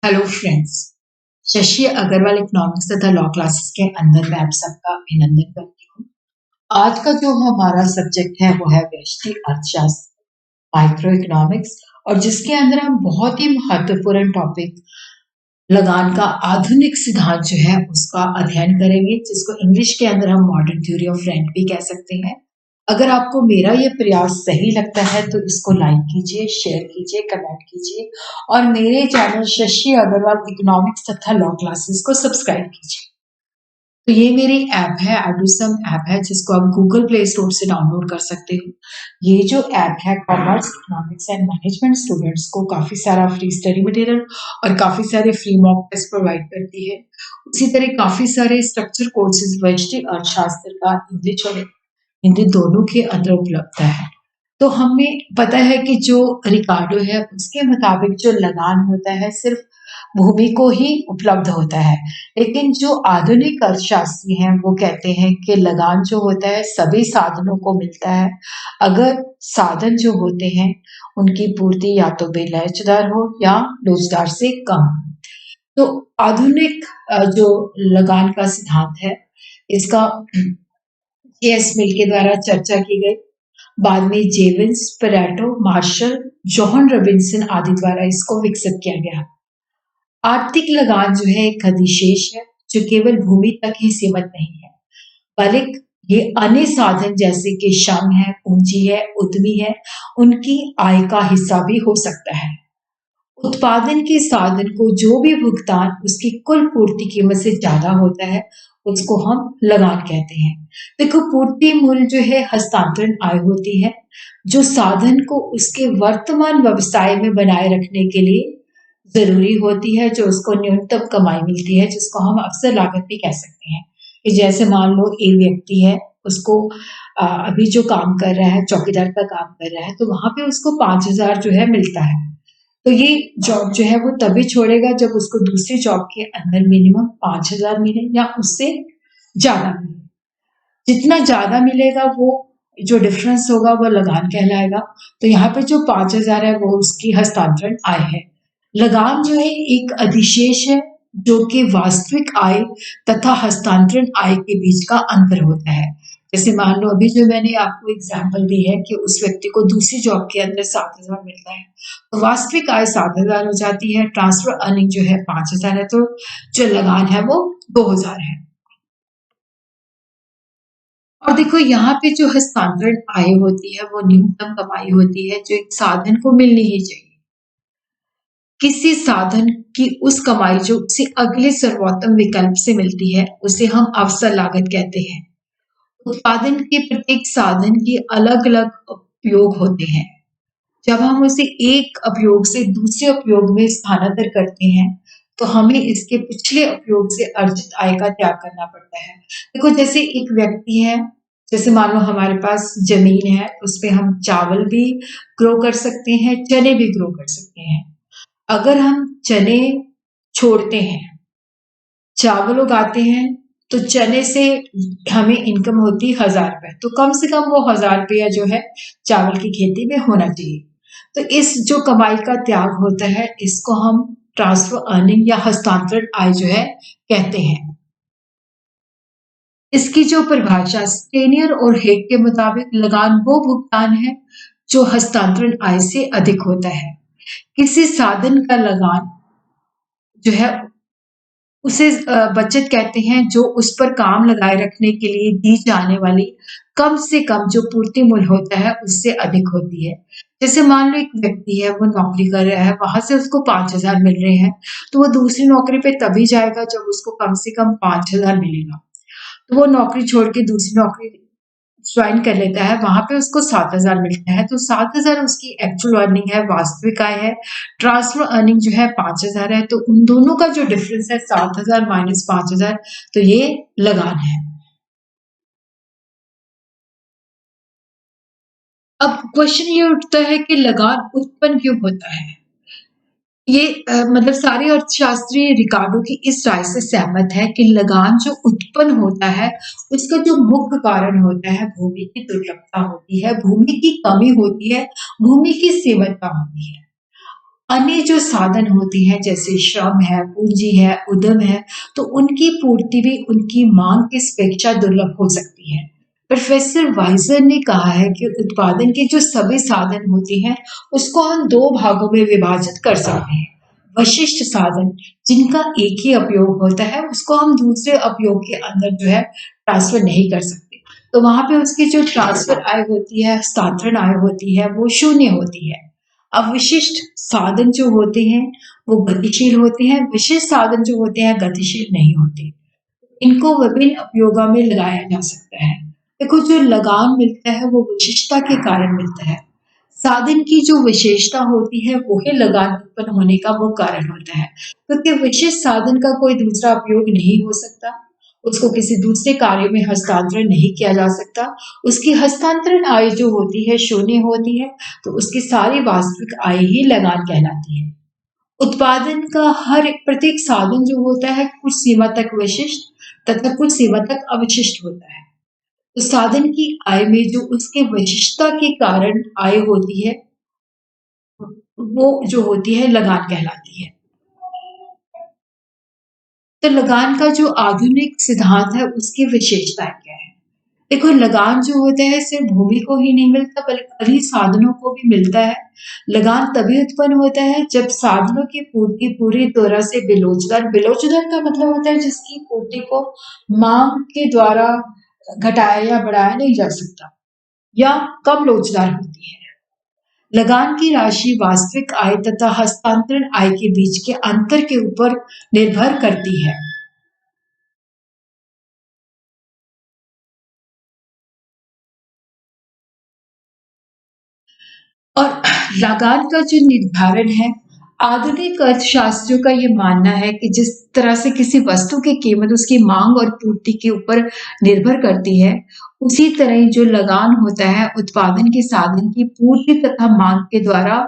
Hello friends. Shashi Agarwal economics तथा law classes के अंदर मैं आप सबका अभिनंदन करती हूँ। आज का जो हमारा सब्जेक्ट है वो है व्यष्टि अर्थशास्त्र, माइक्रो इकोनॉमिक्स, और जिसके अंदर हम बहुत ही महत्वपूर्ण टॉपिक लगान का आधुनिक सिद्धांत जो है उसका अध्ययन करेंगे, जिसको इंग्लिश के अंदर हम मॉडर्न थ्योरी ऑफ रेंट भी कह सकते हैं। अगर आपको मेरा ये प्रयास सही लगता है तो इसको लाइक कीजिए, शेयर कीजिए, कमेंट कीजिए और मेरे चैनल शशि अग्रवाल इकोनॉमिक्स तथा लॉ क्लासेस को सब्सक्राइब कीजिए। तो ये मेरी ऐप है, एडुसम ऐप है, जिसको आप गूगल प्ले स्टोर से डाउनलोड कर सकते हो। ये जो ऐप है commerce, economics and management students को काफी सारा फ्री स्टडी मटेरियल और काफी सारे फ्री मॉक टेस्ट प्रोवाइड करती है। उसी तरह काफी सारे स्ट्रक्चर कोर्सेज व्यष्टि अर्थशास्त्र का इंग्लिश और हिंदी दोनों के अंदर उपलब्ध है। तो हमें पता है कि जो रिकार्डो है उसके मुताबिक जो लगान होता है सिर्फ भूमि को ही उपलब्ध होता है, लेकिन जो आधुनिक अर्थशास्त्री हैं वो कहते हैं कि लगान जो होता है सभी साधनों को मिलता है, अगर साधन जो होते हैं उनकी पूर्ति या तो बेलौचदार हो या लोचदार से कम। तो आधुनिक जो लगान का सिद्धांत है इसका एस मिल के द्वारा चर्चा की गई। बाद में जेविन्स, पेरेटो, मार्शल, जॉन रॉबिन्सन आदि द्वारा इसको विकसित किया गया। आर्थिक लगान जो है एक अधिशेष है जो केवल भूमि तक ही सीमित नहीं है, बल्कि ये अन्य साधन जैसे कि श्रम है, पूंजी है, उद्यमी है, उनकी आय का हिस्सा भी हो सकता है। उत्पादन के साधन को जो भी भुगतान उसकी कुल पूर्ति कीमत से ज्यादा होता है उसको हम लगान कहते हैं। देखो, पूर्ति मूल्य जो है हस्तांतरण आय होती है जो साधन को उसके वर्तमान व्यवसाय में बनाए रखने के लिए जरूरी होती है, जो उसको न्यूनतम कमाई मिलती है, जिसको हम अक्सर लागत भी कह सकते हैं। कि जैसे मान लो एक व्यक्ति है, उसको अभी जो काम कर रहा है, चौकीदार का काम कर रहा है, तो वहां पे उसको 5,000 जो है मिलता है। तो ये जॉब जो है वो तभी छोड़ेगा जब उसको दूसरी जॉब के अंदर मिनिमम 5,000 मिले या उससे ज्यादा मिले। जितना ज्यादा मिलेगा वो जो डिफरेंस होगा वो लगान कहलाएगा। तो यहाँ पे जो 5,000 है वो उसकी हस्तांतरण आय है। लगान जो है एक अधिशेष है जो कि वास्तविक आय तथा हस्तांतरण आय के बीच का अंतर होता है। जैसे मान लो अभी जो मैंने आपको एग्जांपल दी है कि उस व्यक्ति को दूसरी जॉब के अंदर 7,000 मिलता है, तो वास्तविक आय 7,000 हो जाती है, ट्रांसफर अर्निंग जो है 5,000 है, तो जो लगान है वो 2,000 है। और देखो यहाँ पे जो हस्तांतरण आय होती है वो न्यूनतम कमाई होती है जो एक साधन को मिलनी ही चाहिए। किसी साधन की उस कमाई जो उसे अगले सर्वोत्तम विकल्प से मिलती है उसे हम अवसर लागत कहते हैं। उत्पादन के प्रत्येक साधन के अलग अलग उपयोग होते हैं। जब हम उसे एक उपयोग से दूसरे उपयोग में स्थानांतर करते हैं तो हमें इसके पिछले उपयोग से अर्जित आय का त्याग करना पड़ता है। देखो, जैसे एक व्यक्ति है, जैसे मान लो हमारे पास जमीन है, उस पे हम चावल भी ग्रो कर सकते हैं, चने भी ग्रो कर सकते हैं। अगर हम चने छोड़ते हैं, चावल उगाते हैं, तो चने से हमें इनकम होती है 1,000 रुपए, तो कम से कम वो 1,000 रुपया जो है चावल की खेती में होना चाहिए। तो इस जो कमाई का त्याग होता है इसको हम ट्रांसफर अर्निंग या हस्तांतरण आय जो है कहते हैं। इसकी जो परिभाषा स्टेनियर और हेग के मुताबिक लगान वो भुगतान है जो हस्तांतरण आय से अधिक होता है। किसी साधन का लगान जो है उसे बचत कहते हैं जो उस पर काम लगाए रखने के लिए दी जाने वाली कम से कम जो पूर्ति मूल्य होता है उससे अधिक होती है। जैसे मान लो एक व्यक्ति है, वो नौकरी कर रहा है, वहां से उसको 5,000 मिल रहे हैं, तो वो दूसरी नौकरी पे तभी जाएगा जब उसको कम से कम 5,000 मिलेगा। तो वो नौकरी छोड़ के दूसरी नौकरी ज्वाइन कर लेता है, वहां पे उसको 7,000 मिलता है, तो 7,000 उसकी एक्चुअल अर्निंग है, वास्तविक आय है। ट्रांसफर अर्निंग जो है 5,000 है, तो उन दोनों का जो डिफरेंस है 7,000 माइनस 5,000, तो ये लगान है। अब क्वेश्चन ये उठता है कि लगान उत्पन्न क्यों होता है। ये मतलब सारे अर्थशास्त्री रिकार्डो की इस राय से सहमत है कि लगान जो उत्पन्न होता है उसका जो मुख्य कारण होता है भूमि की दुर्लभता होती है, भूमि की कमी होती है, भूमि की सीमितता होती है। अन्य जो साधन होते हैं जैसे श्रम है, पूंजी है, उद्यम है, तो उनकी पूर्ति भी उनकी मांग की अपेक्षा दुर्लभ हो सकती है। प्रोफेसर वाइजर ने कहा है कि उत्पादन के जो सभी साधन होते हैं, उसको हम दो भागों में विभाजित कर सकते हैं। विशिष्ट साधन जिनका एक ही उपयोग होता है, उसको हम दूसरे उपयोग के अंदर जो है ट्रांसफर नहीं कर सकते। तो वहां पे उसकी जो ट्रांसफर आय होती है, हस्तांतरण आय होती है, वो शून्य होती है। अवशिष्ट साधन जो होते हैं वो गतिशील होते हैं, विशिष्ट साधन जो होते हैं गतिशील नहीं होते। इनको विभिन्न उपयोगों में लगाया जा सकता है। देखो जो लगान मिलता है वो विशिष्टता के कारण मिलता है। साधन की जो विशेषता होती है वो ही लगान उत्पन्न होने का वो कारण होता है, क्योंकि विशिष्ट साधन का कोई दूसरा उपयोग नहीं हो सकता, उसको किसी दूसरे कार्य में हस्तांतरण नहीं किया जा सकता, उसकी हस्तांतरण आय जो होती है शून्य होती है, तो उसकी सारी वास्तविक आय ही लगान कहलाती है। उत्पादन का हर एक प्रत्येक साधन जो होता है कुछ सीमा तक विशिष्ट तथा कुछ सीमा तक अवशिष्ट होता है। तो साधन की आय में जो उसके विशिष्टता के कारण आय होती है, वो जो होती है लगान कहलाती है। तो लगान का जो आधुनिक सिद्धांत है उसकी विशेषताएं क्या है? देखो लगान जो होता है सिर्फ भूमि को ही नहीं मिलता बल्कि सभी साधनों को भी मिलता है। लगान तभी उत्पन्न होता है जब साधनों की पूर्ति पूरी तरह से बेलोचदार बेलोचदार का मतलब होता है जिसकी पूर्ति को मांग के द्वारा घटाया या बढ़ाया नहीं जा सकता या कम लोचदार होती है। लगान की राशि वास्तविक आय तथा हस्तांतरण आय के बीच के अंतर के ऊपर निर्भर करती है। और लगान का जो निर्धारण है, आधुनिक अर्थशास्त्रियों का ये मानना है कि जिस तरह से किसी वस्तु की कीमत उसकी मांग और पूर्ति के ऊपर निर्भर करती है, उसी तरह ही जो लगान होता है उत्पादन के साधन की पूर्ति तथा मांग के द्वारा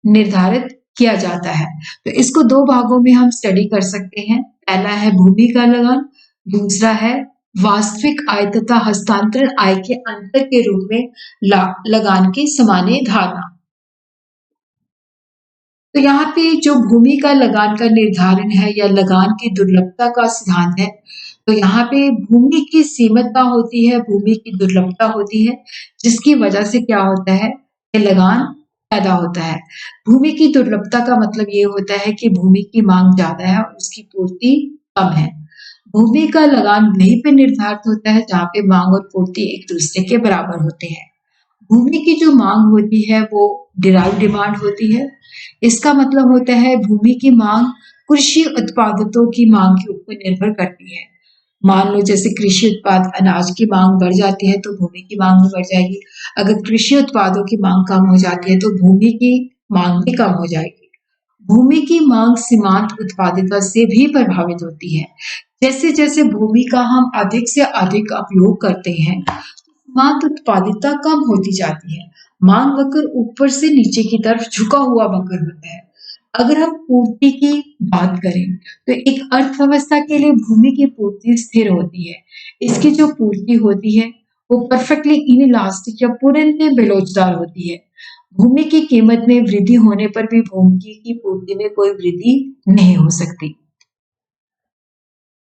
निर्धारित किया जाता है। तो इसको दो भागों में हम स्टडी कर सकते हैं। पहला है भूमि का लगान, दूसरा है वास्तविक आय तथा हस्तांतरण आय के अंतर के रूप में लगान की सामान्य धारणा। तो यहाँ पे जो भूमि का लगान का निर्धारण है या लगान की दुर्लभता का सिद्धांत है, तो यहाँ पे भूमि की सीमितता होती है, भूमि की दुर्लभता होती है, जिसकी वजह से क्या होता है कि लगान पैदा होता है। भूमि की दुर्लभता का मतलब ये होता है कि भूमि की मांग ज्यादा है और उसकी पूर्ति कम है। भूमि का लगान वहीं पे निर्धारित होता है जहाँ पे मांग और पूर्ति एक दूसरे के बराबर होते हैं। भूमि की जो मांग होती है वो डिराइव डिमांड होती है। इसका मतलब होता है भूमि की मांग कृषि उत्पादों की मांग के ऊपर निर्भर करती है। मान लो जैसे कृषि उत्पाद अनाज की मांग बढ़ जाती है तो भूमि की मांग भी बढ़ जाएगी। अगर कृषि उत्पादों की मांग कम हो जाती है तो भूमि की मांग भी कम हो जाएगी। भूमि की मांग सीमांत उत्पादिता से भी प्रभावित होती है। जैसे जैसे भूमि का हम अधिक से अधिक उपयोग करते हैं, सीमांत उत्पादिता कम होती जाती है। मांग वक्र ऊपर से नीचे की तरफ झुका हुआ वक्र होता है। अगर हम पूर्ति की बात करें तो एक अर्थव्यवस्था के लिए भूमि की पूर्ति स्थिर होती है। इसकी जो पूर्ति होती है वो परफेक्टली इनइलास्टिक या पूर्णतः बेलोचदार होती है। भूमि की कीमत में वृद्धि होने पर भी भूमि की पूर्ति में कोई वृद्धि नहीं हो सकती।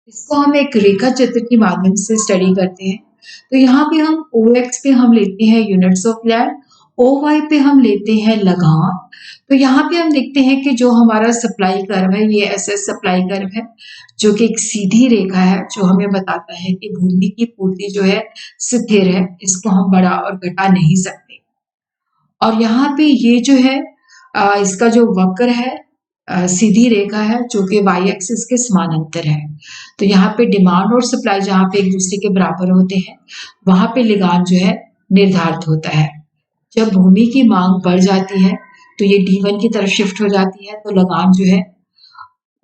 इसको हम एक रेखा चित्र के माध्यम से स्टडी करते हैं। तो यहाँ पे हम OX पे हम लेते हैं यूनिट्स ऑफ लैंड, OY पे हम लेते हैं लगान। तो यहाँ पे हम देखते हैं कि जो हमारा सप्लाई कर्व है ये SS सप्लाई कर्व है, जो कि एक सीधी रेखा है जो हमें बताता है कि भूमि की पूर्ति जो है स्थिर है, इसको हम बढ़ा और घटा नहीं सकते। और यहाँ पे ये जो है इसका जो वक्र है सीधी रेखा है जो कि वाई एक्सिस के समानांतर है। तो यहाँ पे डिमांड और सप्लाई जहाँ पे एक दूसरे के बराबर होते हैं, वहां पे लगान जो है निर्धारित होता है। जब भूमि की मांग बढ़ जाती है तो ये D1 की तरफ शिफ्ट हो जाती है, तो लगान जो है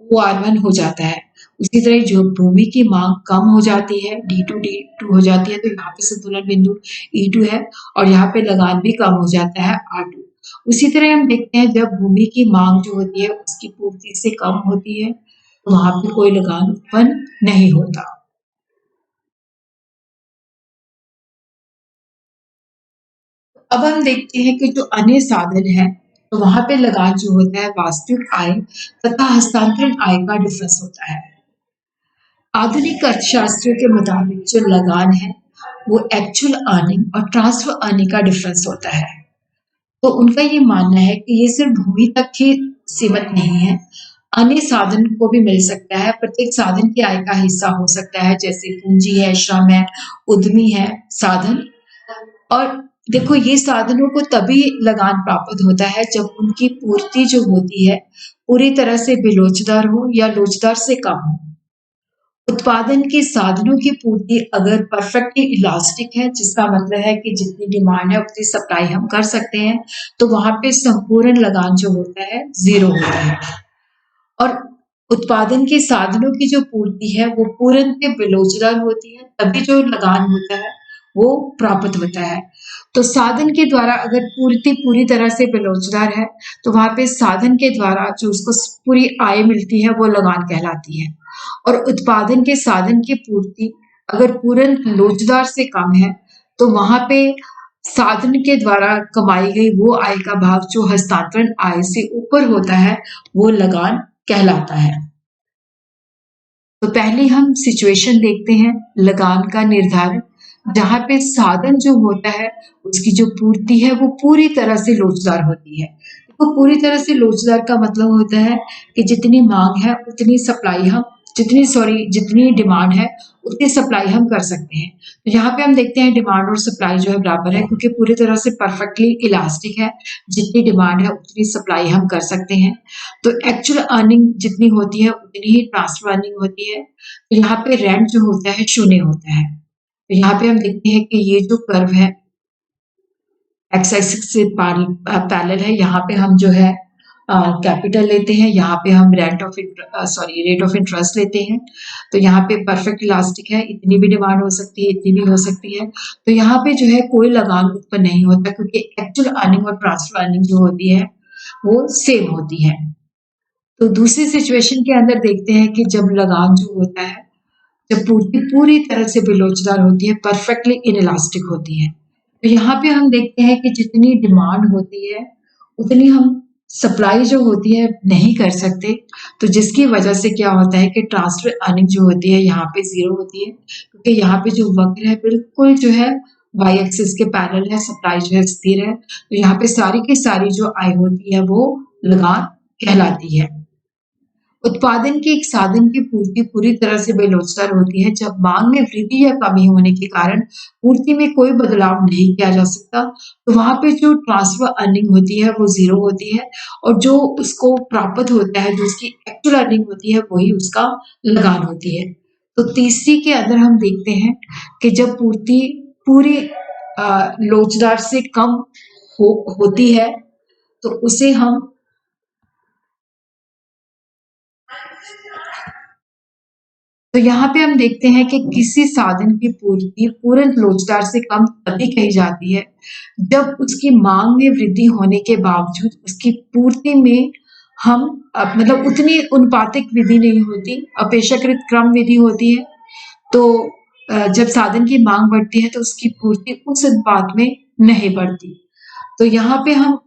वो R1 हो जाता है। उसी तरह जो भूमि की मांग कम हो जाती है, D2 हो जाती है, तो यहाँ पे संतुलन बिंदु E2 है और यहाँ पे लगान भी कम हो जाता है R2। उसी तरह हम देखते हैं जब भूमि की मांग जो होती है उसकी पूर्ति से कम होती है, तो वहां पे कोई लगान उत्पन्न नहीं होता। अब हम देखते हैं कि जो अन्य साधन है तो वहां पे लगान जो होता है वास्तविक आय तथा हस्तांतरण आय का डिफरेंस होता है। आधुनिक अर्थशास्त्रियों के मुताबिक जो लगान है वो एक्चुअल अर्निंग और ट्रांसफर अर्निंग का डिफरेंस होता है। तो उनका ये मानना है कि ये सिर्फ भूमि तक ही सीमित नहीं है, अन्य साधन को भी मिल सकता है। प्रत्येक साधन की आय का हिस्सा हो सकता है, जैसे पूंजी है, श्रम है, उद्यमी है, साधन। और देखो ये साधनों को तभी लगान प्राप्त होता है जब उनकी पूर्ति जो होती है पूरी तरह से बेलोचदार हो या लोचदार से कम हो। उत्पादन के साधनों की पूर्ति अगर परफेक्टली इलास्टिक है, जिसका मतलब है कि जितनी डिमांड है उतनी सप्लाई हम कर सकते हैं, तो वहां पे संपूर्ण लगान जो होता है जीरो होता है। और उत्पादन के साधनों की जो पूर्ति है वो पूर्ण के बेलोचदार होती है, तभी जो लगान होता है वो प्राप्त होता है। तो साधन के द्वारा अगर पूर्ति पूरी तरह से बेलोचदार है, तो वहां पे साधन के द्वारा जो उसको पूरी आय मिलती है वो लगान कहलाती है। और उत्पादन के साधन की पूर्ति अगर पूर्ण लोचदार से कम है, तो वहां पे साधन के द्वारा कमाई गई वो आय का भाग जो हस्तांतरण आय से ऊपर होता है वो लगान कहलाता है। तो पहले हम सिचुएशन देखते हैं लगान का निर्धारण, जहां पे साधन जो होता है उसकी जो पूर्ति है वो पूरी तरह से लोचदार होती है। तो पूरी तरह से लोचदार का मतलब होता है कि जितनी मांग है उतनी सप्लाई हम जितनी डिमांड है उतनी सप्लाई हम कर सकते हैं। तो यहाँ पे हम देखते हैं डिमांड और सप्लाई जो है बराबर है, क्योंकि पूरी तरह से परफेक्टली इलास्टिक है। जितनी डिमांड है उतनी सप्लाई हम कर सकते हैं। तो एक्चुअल अर्निंग जितनी होती है उतनी ही ट्रांसफर अर्निंग होती है। तो यहाँ पे रेंट जो होता है शून्य होता है। तो यहाँ पे हम देखते हैं कि ये जो कर्व है एक्स एक्सिस से पैरेलल है, यहाँ पे हम जो है कैपिटल लेते हैं, यहाँ पे हम रेट ऑफ इंटरेस्ट लेते हैं। तो यहाँ पे परफेक्ट इलास्टिक है, इतनी भी डिमांड हो सकती है, इतनी भी हो सकती है। तो यहाँ पे जो है कोई लगान उत्पन्न नहीं होता, क्योंकि एक्चुअल अर्निंग और ट्रांसफर अर्निंग जो होती है वो सेम होती है। तो दूसरी सिचुएशन के अंदर देखते हैं कि जब लगान जो होता है, जब पूर्ति पूरी तरह से बेलोचदार होती है, परफेक्टली इनइलास्टिक होती है। तो यहाँ पे हम देखते हैं कि जितनी डिमांड होती है उतनी हम सप्लाई जो होती है नहीं कर सकते। तो जिसकी वजह से क्या होता है कि ट्रांसफर अर्निंग जो होती है यहाँ पे जीरो होती है, क्योंकि यहाँ पे जो वक्र है बिल्कुल जो है वाई एक्सिस के पैरेलल है, सप्लाई जो है स्थिर है। तो यहाँ पे सारी की सारी जो आय होती है वो लगान कहलाती है। उत्पादन के एक साधन की पूर्ति पूरी तरह से बेलोचदार होती है जब मांग में वृद्धि या कमी होने के कारण पूर्ति में कोई बदलाव नहीं किया जा सकता। तो वहां पे जो ट्रांसफर अर्निंग होती है वो जीरो होती है, और जो उसको प्राप्त होता है, जो उसकी एक्चुअल अर्निंग होती है, वही उसका लगान होती है। तो तीसरी के अंदर हम देखते हैं कि जब पूर्ति पूरी लोचदार से कम होती है, तो उसे हम तो यहाँ पे हम देखते हैं कि किसी साधन की पूर्ति पूर्ण लोचदार से कम तभी कही जाती है जब उसकी मांग में वृद्धि होने के बावजूद उसकी पूर्ति में हम मतलब उतनी अनुपातिक विधि नहीं होती, अपेक्षाकृत क्रम विधि होती है। तो जब साधन की मांग बढ़ती है तो उसकी पूर्ति उस अनुपात में नहीं बढ़ती। तो यहाँ पे हम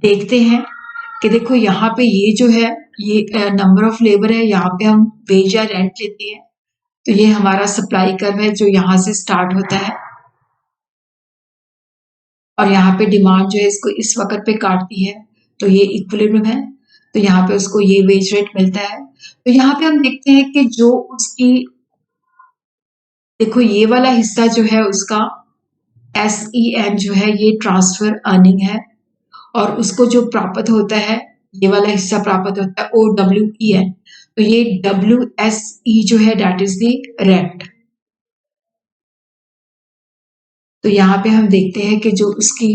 देखते हैं कि देखो यहाँ पे ये जो है ये नंबर ऑफ लेबर है, यहाँ पे हम वेज या रेंट लेते हैं। तो ये हमारा सप्लाई कर्व है जो यहाँ से स्टार्ट होता है, और यहाँ पे डिमांड जो है इसको इस वक्त पे काटती है, तो ये इक्विलिब्रियम है। तो यहाँ पे उसको ये वेज रेट मिलता है। तो यहाँ पे हम देखते हैं कि जो उसकी देखो ये वाला हिस्सा जो है उसका SEN जो है ये ट्रांसफर अर्निंग है, और उसको जो प्राप्त होता है ये वाला हिस्सा प्राप्त होता है OWEN। तो ये WSE जो है दैट इज द रेंट। तो यहाँ पे हम देखते हैं कि जो उसकी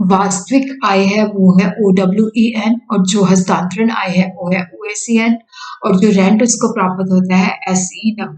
वास्तविक आय है वो है OWEN, और जो हस्तांतरण आय है वो है OSEN, और जो रेंट उसको प्राप्त होता है SEW।